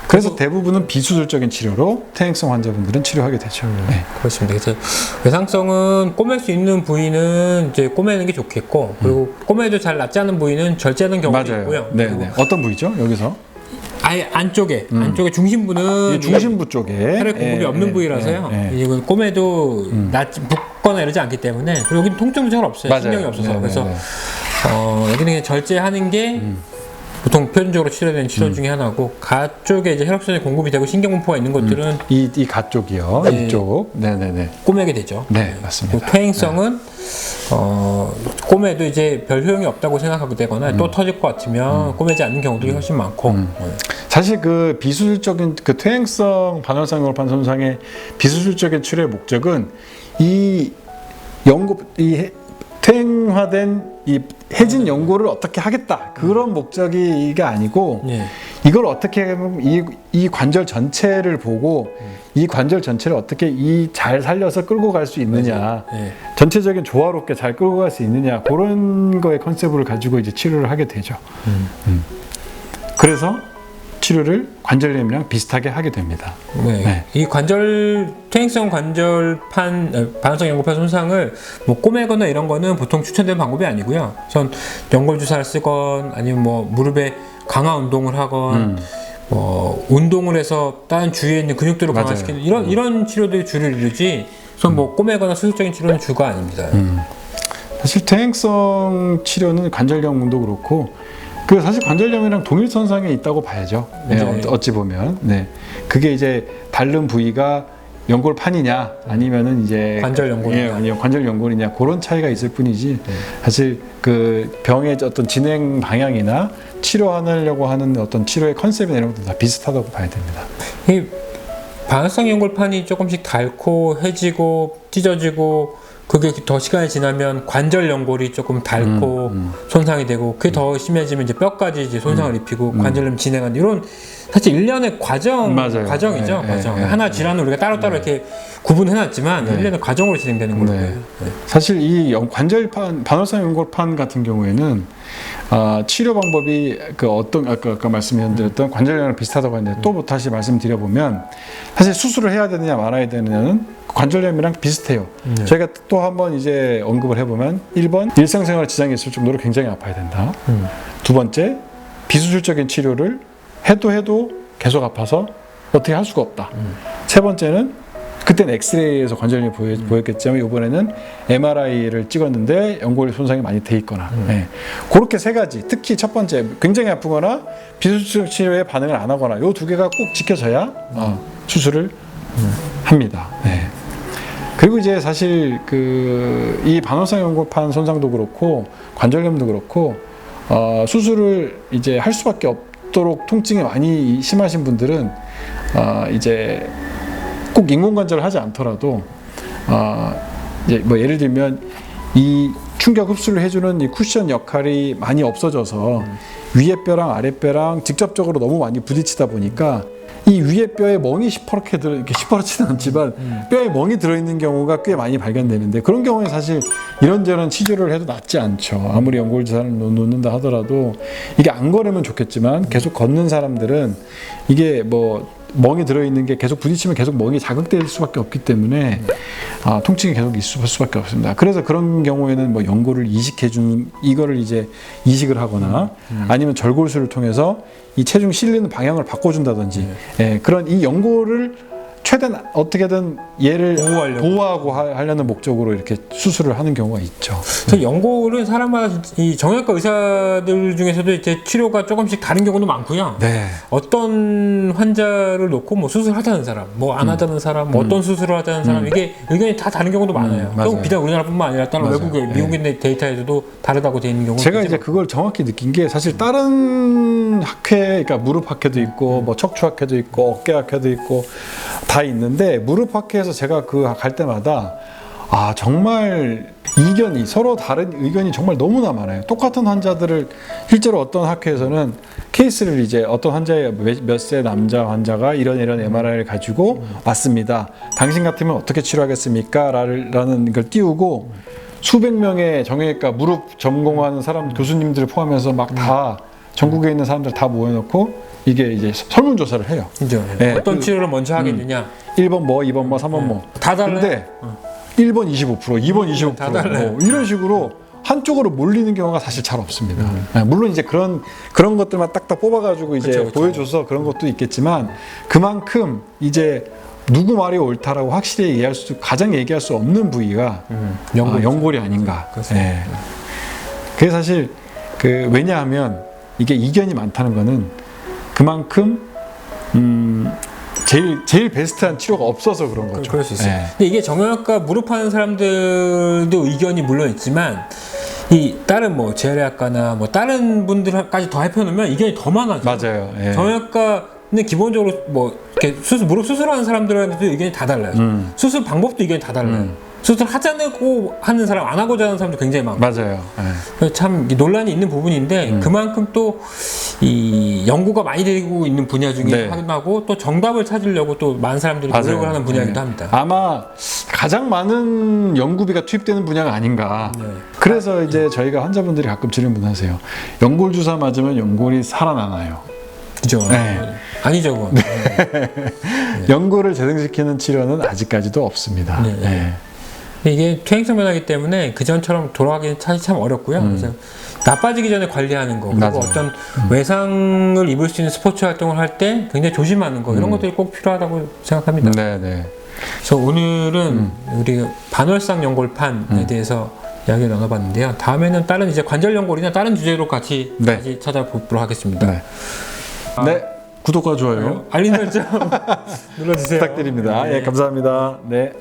그래서 대부분은 비수술적인 치료로 퇴행성 환자분들은 치료하게 되죠. 네. 그렇습니다. 그래서 외상성은 꼬맬 수 있는 부위는 이제 꼬매는 게 좋겠고, 그리고 꼬매도 잘 낫지 않은 부위는 절제하는 경우도 맞아요. 있고요. 네, 네. 어떤 부위죠? 여기서? 아예 안쪽에 중심부는 중심부 쪽에 혈액 공급이 없는 부위라서요. 이건 꼬매도 붓거나 이러지 않기 때문에, 그리고 여기는 통증도 잘 없어요. 맞아요. 신경이 없어서. 네, 그래서 네. 여기는 그냥 절제하는 게 보통 표준적으로 치료되는 치료 중에 하나고, 가 쪽에 이제 혈액순환이 공급이 되고 신경분포가 있는 것들은 이 가 쪽이요. 네. 이쪽. 네네네. 꼬매게 되죠. 네, 맞습니다. 퇴행성은 꼬매도 이제 별 효용이 없다고 생각하게 되거나 또 터질 것 같으면 꼬매지 않는 경우들이 훨씬 많고. 사실 그 비수술적인 그 퇴행성 반월상 연골판 손상의 비수술적인 치료의 목적은 이 퇴행화된 이 해진 연골을 어떻게 하겠다 그런 목적이가 아니고 네. 이걸 어떻게 하면 이 관절 전체를 보고 이 관절 전체를 어떻게 잘 살려서 끌고 갈 수 있느냐 네. 전체적인 조화롭게 잘 끌고 갈 수 있느냐 그런 거의 컨셉을 가지고 이제 치료를 하게 되죠. 그래서 치료를 관절염이랑 비슷하게 하게 됩니다. 네. 네. 이 퇴행성 관절판, 반월상 연골판 손상을 뭐 꼬매거나 이런 거는 보통 추천되는 방법이 아니고요. 전 연골 주사를 쓰건 아니면 뭐 무릎에 강화 운동을 하건 운동을 해서 다른 주위에 있는 근육들을 맞아요. 강화시키는 이런 치료들이 주를 이루지. 우선 뭐 꼬매거나 수술적인 치료는 주가 아닙니다. 사실 퇴행성 치료는 관절염도 그렇고 그 사실 관절염이랑 동일선상에 있다고 봐야죠. 네, 어찌 보면. 네. 그게 이제 다른 부위가 연골판이냐 아니면은 이제 관절 연골이냐, 관절 연골이냐 그런 차이가 있을 뿐이지 사실 그 병의 어떤 진행 방향이나 치료하려고 하는 어떤 치료의 컨셉이나 이런 것도 다 비슷하다고 봐야 됩니다. 이 반월상 연골판이 조금씩 닳고 해지고 찢어지고 그게 더 시간이 지나면 관절 연골이 조금 닳고 손상이 되고 그게 더 심해지면 이제 뼈까지 이제 손상을 입히고 관절염 진행하는 이런 사실 일련의 과정이죠. 과정. 하나 질환을 우리가 따로따로 이렇게 구분해놨지만 일련의 과정으로 진행되는 거예요. 사실 이 반월상 연골판 같은 경우에는 치료 방법이 아까 말씀드렸던 관절염이랑 비슷하다고 했는데 또 다시 말씀드려보면 사실 수술을 해야 되느냐 말아야 되느냐는 관절염이랑 비슷해요. 저희가 또 한번 이제 언급을 해보면 1번 일상생활 지장이 있을 정도로 굉장히 아파야 된다. 두 번째 비수술적인 치료를 해도 계속 아파서 어떻게 할 수가 없다. 세 번째는 그때는 엑스레이에서 관절염이 보였겠지만 이번에는 MRI를 찍었는데 연골 손상이 많이 돼 있거나 그렇게 세 가지, 특히 첫 번째 굉장히 아프거나 비수술 치료에 반응을 안 하거나 이 두 개가 꼭 지켜져야 수술을 합니다. 그리고 이제 사실 이 반월상 연골판 손상도 그렇고 관절염도 그렇고 수술을 이제 할 수밖에 없도록 통증이 많이 심하신 분들은 이제 꼭 인공관절을 하지 않더라도 이제 뭐 예를 들면 이 충격 흡수를 해주는 이 쿠션 역할이 많이 없어져서 위에 뼈랑 아래 뼈랑 직접적으로 너무 많이 부딪히다 보니까 이 위에 뼈에 멍이 이렇게 시퍼렇지는 않지만 뼈에 멍이 들어있는 경우가 꽤 많이 발견되는데 그런 경우에 사실 이런저런 치료를 해도 낫지 않죠. 아무리 연골 주사를 놓는다 하더라도 이게 안 걸으면 좋겠지만 계속 걷는 사람들은 이게 뭐 멍이 들어있는 게 계속 부딪히면 계속 멍이 자극될 수밖에 없기 때문에 통증이 계속 있을 수밖에 없습니다. 그래서 그런 경우에는 뭐 연골을 이식해주는 이거를 이제 이식을 하거나 아니면 절골술을 통해서 이 체중 실리는 방향을 바꿔준다든지 그런 이 연골을 최대한 어떻게든 얘를 보호하고 하려는 목적으로 이렇게 수술을 하는 경우가 있죠. 연골은 사람마다 이 정형외과 의사들 중에서도 이제 치료가 조금씩 다른 경우도 많고요. 어떤 환자를 놓고 뭐 수술하자는 사람, 뭐 안 하자는 사람, 뭐 어떤 수술을 하자는 사람 이게 의견이 다 다른 경우도 많아요. 또 비단 우리나라뿐만 아니라 다른 외국의 미국의 데이터에도 다르다고 되어 있는 경우도 제가 이제 그걸 정확히 느낀 게 사실 다른 학회, 그러니까 무릎 학회도 있고 뭐 척추 학회도 있고 어깨 학회도 있고 다 있는데 무릎 학회에서 제가 갈 때마다 정말 서로 다른 의견이 정말 너무나 많아요. 똑같은 환자들을 실제로 어떤 학회에서는 케이스를 이제 어떤 환자의 몇 세 남자 환자가 이런 MRI를 가지고 왔습니다. 당신 같으면 어떻게 치료하겠습니까? 라는 걸 띄우고 수백 명의 정형외과 무릎 전공하는 사람 교수님들을 포함해서 막 다 전국에 있는 사람들 다 모여놓고 이게 이제 설문조사를 해요. 그죠. 네, 어떤 치료를 먼저 하겠느냐. 1번 뭐, 2번 뭐, 3번 뭐. 다 달라요. 근데 1번 25%, 2번 25%, 다 달라요. 뭐 이런 식으로 한쪽으로 몰리는 경우가 사실 잘 없습니다. 네, 물론 이제 그런 것들만 딱딱 뽑아가지고 이제 그쵸, 그쵸. 보여줘서 그런 것도 있겠지만 그만큼 이제 누구 말이 옳다라고 확실히 가장 얘기할 수 없는 부위가 연골이 아닌가. 그렇습니다. 네. 그게 사실 왜냐하면 이게 이견이 많다는 거는 그만큼 제일 베스트한 치료가 없어서 그런 거죠. 그럴 수 있어요. 네. 근데 이게 정형외과 무릎 하는 사람들도 의견이 물론 있지만 이 다른 뭐 재활의학과나 뭐 다른 분들까지 더 합해놓으면 의견이 더 많아져. 맞아요. 예. 정형외과는 기본적으로 뭐 이렇게 무릎 수술하는 사람들한테도 의견이 다 달라요. 수술 방법도 의견이 다 달라요. 수술 하자고 하는 사람, 안 하고자 하는 사람도 굉장히 많고. 맞아요. 예. 그래서 참 논란이 있는 부분인데 그만큼 또 이 연구가 많이 되고 있는 분야 중에 네. 하나고 또 정답을 찾으려고 또 많은 사람들이 노력을 맞아요. 하는 분야이기도 네. 합니다. 아마 가장 많은 연구비가 투입되는 분야가 아닌가. 네. 그래서 이제 저희가 환자분들이 가끔 질문하세요. 연골 주사 맞으면 연골이 살아나나요? 그죠? 네. 아니죠, 그건. 연골을 재생시키는 치료는 아직까지도 없습니다. 네. 네. 근데 이게 퇴행성 변화이기 때문에 그전처럼 돌아가기는 참 어렵고요. 그래서 나빠지기 전에 관리하는 거, 그리고 맞아요. 어떤 외상을 입을 수 있는 스포츠 활동을 할 때 굉장히 조심하는 거, 이런 것들이 꼭 필요하다고 생각합니다. 네, 네. 그래서 오늘은 우리 반월상 연골판에 대해서 이야기를 나눠봤는데요. 다음에는 다른 이제 관절 연골이나 다른 주제로 같이 네. 다시 찾아보도록 하겠습니다. 네. 네. 구독과 좋아요 알림 설정 눌러주세요. 부탁드립니다. 네. 예, 감사합니다. 네.